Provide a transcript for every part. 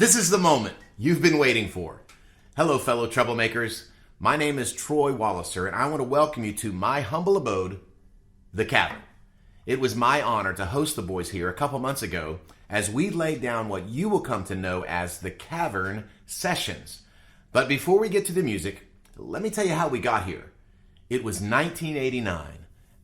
This is the moment you've been waiting for. Hello, fellow troublemakers. My name is Troy Walliser, and I want to welcome you to my humble abode, the Cavern. It was my honor to host the boys here a couple months ago as we laid down what you will come to know as the Cavern Sessions. But before we get to the music, let me tell you how we got here. It was 1989.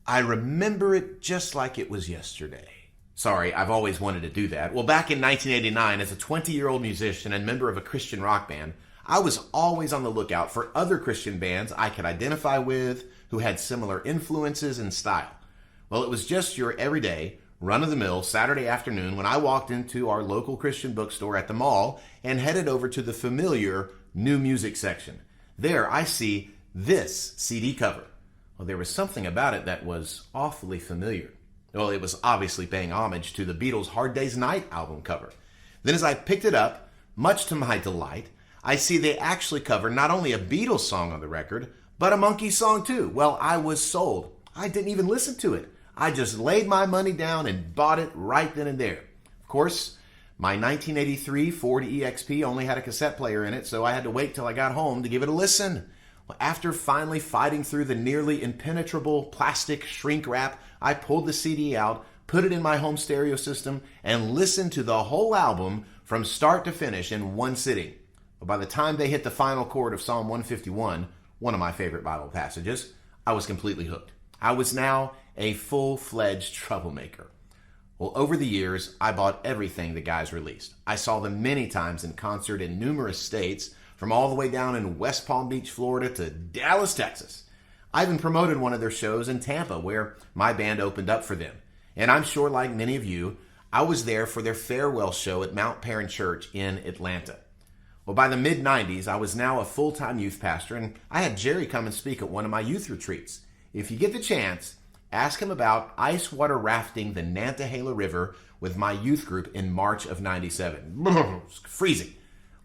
I remember it just like it was yesterday. Sorry, I've always wanted to do that. Well, back in 1989, as a 20-year-old musician and member of a Christian rock band, I was always on the lookout for other Christian bands I could identify with who had similar influences and style. Well, it was just your everyday, run-of-the-mill Saturday afternoon when I walked into our local Christian bookstore at the mall and headed over to the familiar new music section. There, I see this CD cover. Well, there was something about it that was awfully familiar. Well, it was obviously paying homage to the Beatles' Hard Day's Night album cover. Then as I picked it up, much to my delight, I see they actually cover not only a Beatles song on the record, but a Monkees song too. Well, I was sold. I didn't even listen to it. I just laid my money down and bought it right then and there. Of course, my 1983 Ford EXP only had a cassette player in it, so I had to wait till I got home to give it a listen. Well, after finally fighting through the nearly impenetrable plastic shrink wrap, I pulled the CD out, put it in my home stereo system, and listened to the whole album from start to finish in one sitting. Well, by the time they hit the final chord of Psalm 151, one of my favorite Bible passages, I was completely hooked. I was now a full-fledged troublemaker. Well, over the years, I bought everything the guys released. I saw them many times in concert in numerous states, from all the way down in West Palm Beach, Florida to Dallas, Texas. I even promoted one of their shows in Tampa where my band opened up for them. And I'm sure, like many of you, I was there for their farewell show at Mount Perrin Church in Atlanta. Well, by the mid-90s, I was now a full-time youth pastor, and I had Jerry come and speak at one of my youth retreats. If you get the chance, ask him about ice water rafting the Nantahala River with my youth group in March of 97. It's freezing.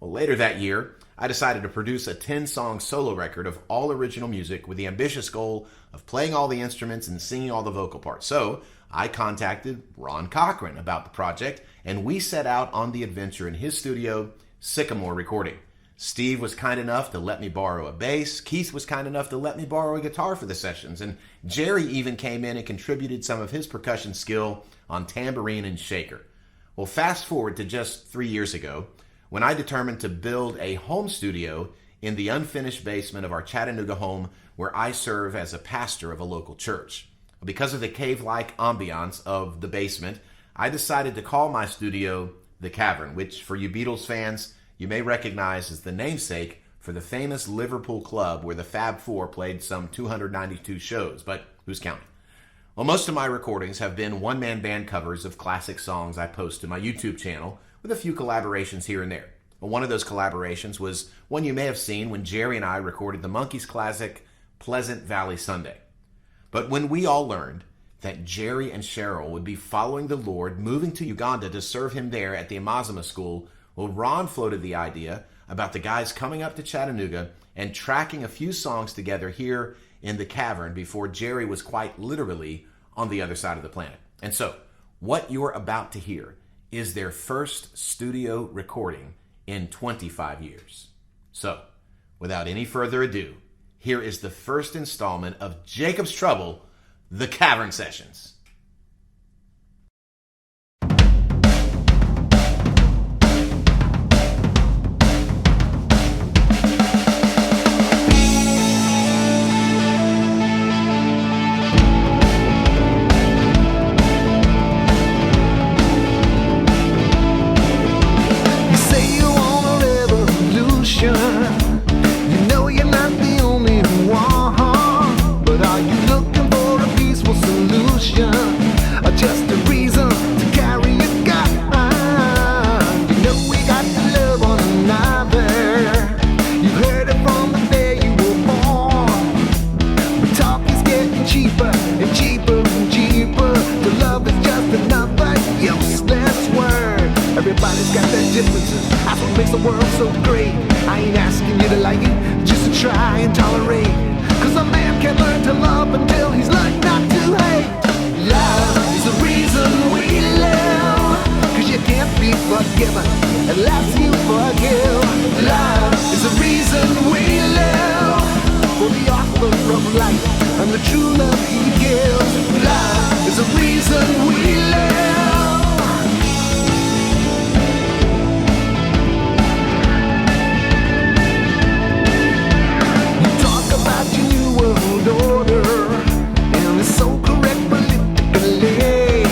Well, later that year, I decided to produce a 10-song solo record of all original music with the ambitious goal of playing all the instruments and singing all the vocal parts. So I contacted Ron Cochran about the project, and we set out on the adventure in his studio, Sycamore Recording. Steve was kind enough to let me borrow a bass. Keith was kind enough to let me borrow a guitar for the sessions. And Jerry even came in and contributed some of his percussion skill on tambourine and shaker. Well, fast forward to just 3 years ago, when I determined to build a home studio in the unfinished basement of our Chattanooga home where I serve as a pastor of a local church. Because of the cave-like ambiance of the basement, I decided to call my studio the Cavern, which for you Beatles fans, you may recognize as the namesake for the famous Liverpool club where the Fab Four played some 292 shows, but who's counting? Well, most of my recordings have been one-man band covers of classic songs I post to my YouTube channel, with a few collaborations here and there. Well, one of those collaborations was one you may have seen when Jerry and I recorded the Monkees classic, Pleasant Valley Sunday. But when we all learned that Jerry and Cheryl would be following the Lord, moving to Uganda to serve him there at the Amazima School, well, Ron floated the idea about the guys coming up to Chattanooga and tracking a few songs together here in the Cavern before Jerry was quite literally on the other side of the planet. And so, what you're about to hear is their first studio recording in 25 years. So, without any further ado, here is the first installment of Jacob's Trouble, the Cavern Sessions. Everybody's got their differences, that's what makes the world so great. I ain't asking you to like it, just to try and tolerate. Cause a man can learn to love until he's learned not to hate. Love is the reason we live, cause you can't be forgiven unless you forgive. and the true love he gives. Love is the reason we live. You talk about your new world order, and it's so correct politically.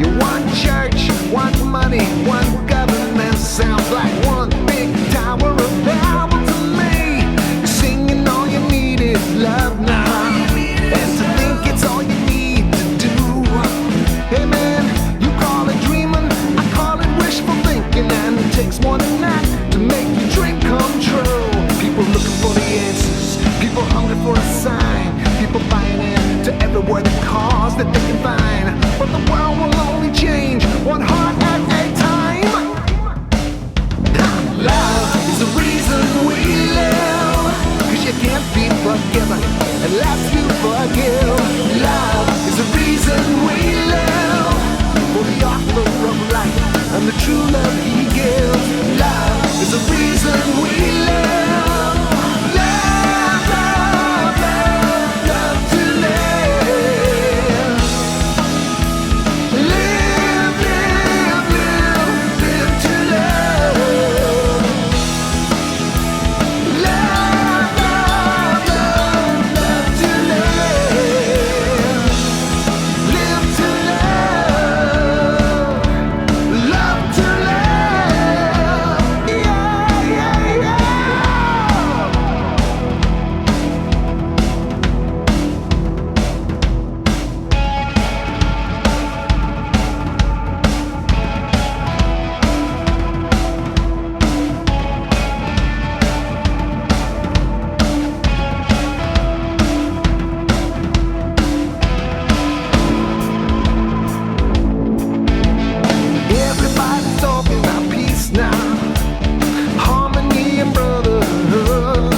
You want church, want money, want government. Sounds like one big tower of Babel to me. You're singing all you need is love now, and to think it's all you need to do. Hey man, you call it dreaming, I call it wishful thinking, and it takes more than that to make your dream come true. People looking for the answers, people hungry for a sign, people buying into every word and cause that they can find. But the world will only change one heart at a time. Love is the reason we live, 'cause you can't be forgiven unless you forgive. Love is the reason we live, for the author of life and the true love he gives. Love is the reason we live. Love, love, love, love to live. Live, live, live, live to love. Love, love, love, love to live. Live to love. Love to love. Yeah, yeah, yeah. Everybody's talking about peace now, harmony and brotherhood.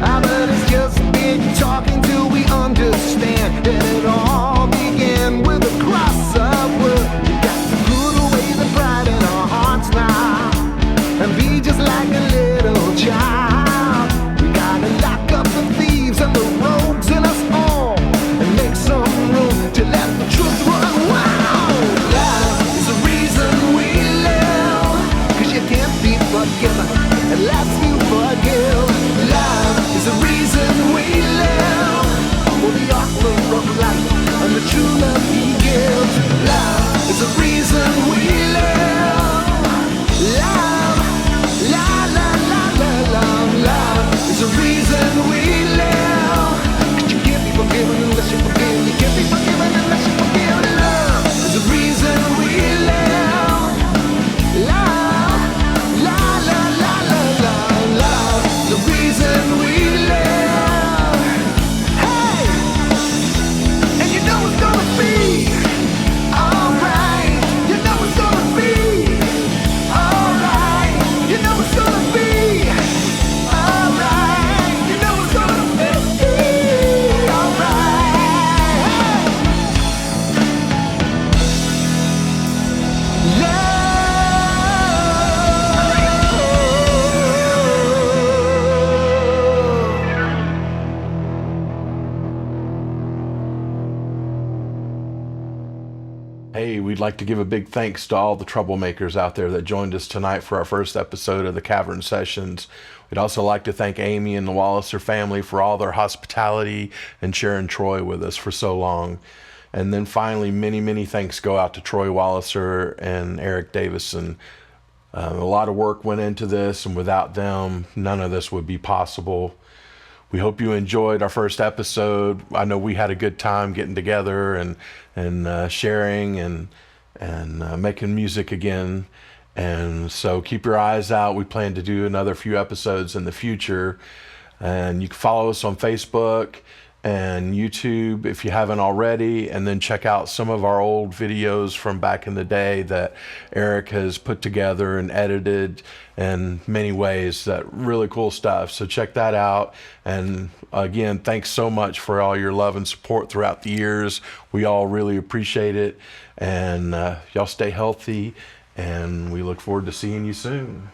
But it's just big talking till we understand that it all began with a cross of wood. We got to put away the pride in our hearts now and be just like a little child. We gotta lock up the thieves and the rogues in us all and make some room to let the truth run wild. Love is the reason we live, 'cause you can't be forgiven unless you forgive. Love is the reason we live, for the author of life and the true love he gives. Love is the reason we live. Love, la la la la love, love is the reason we live. 'Cause you can't be forgiven unless you forgive. You can't be forgiven unless you forgive. Love is the reason we live. Love, la la la la love, love is the reason we live. Hey, and you know it's gonna be alright. You know it's gonna be alright. You know it's gonna be alright. You know it's gonna be alright. Hey, we'd like to give a big thanks to all the troublemakers out there that joined us tonight for our first episode of the Cavern Sessions. We'd also like to thank Amy and the Walliser family for all their hospitality and sharing Troy with us for so long. And then finally, many, many thanks go out to Troy Walliser and Eric Davison. A lot of work went into this, and without them, none of this would be possible. We hope you enjoyed our first episode. I know we had a good time getting together and sharing and making music again. And so keep your eyes out. We plan to do another few episodes in the future. And you can follow us on Facebook and YouTube if you haven't already, and then check out some of our old videos from back in the day that Eric has put together and edited in many ways. That really cool stuff, so check that out. And again, thanks so much for all your love and support throughout the years. We all really appreciate it, and y'all stay healthy, and we look forward to seeing you soon.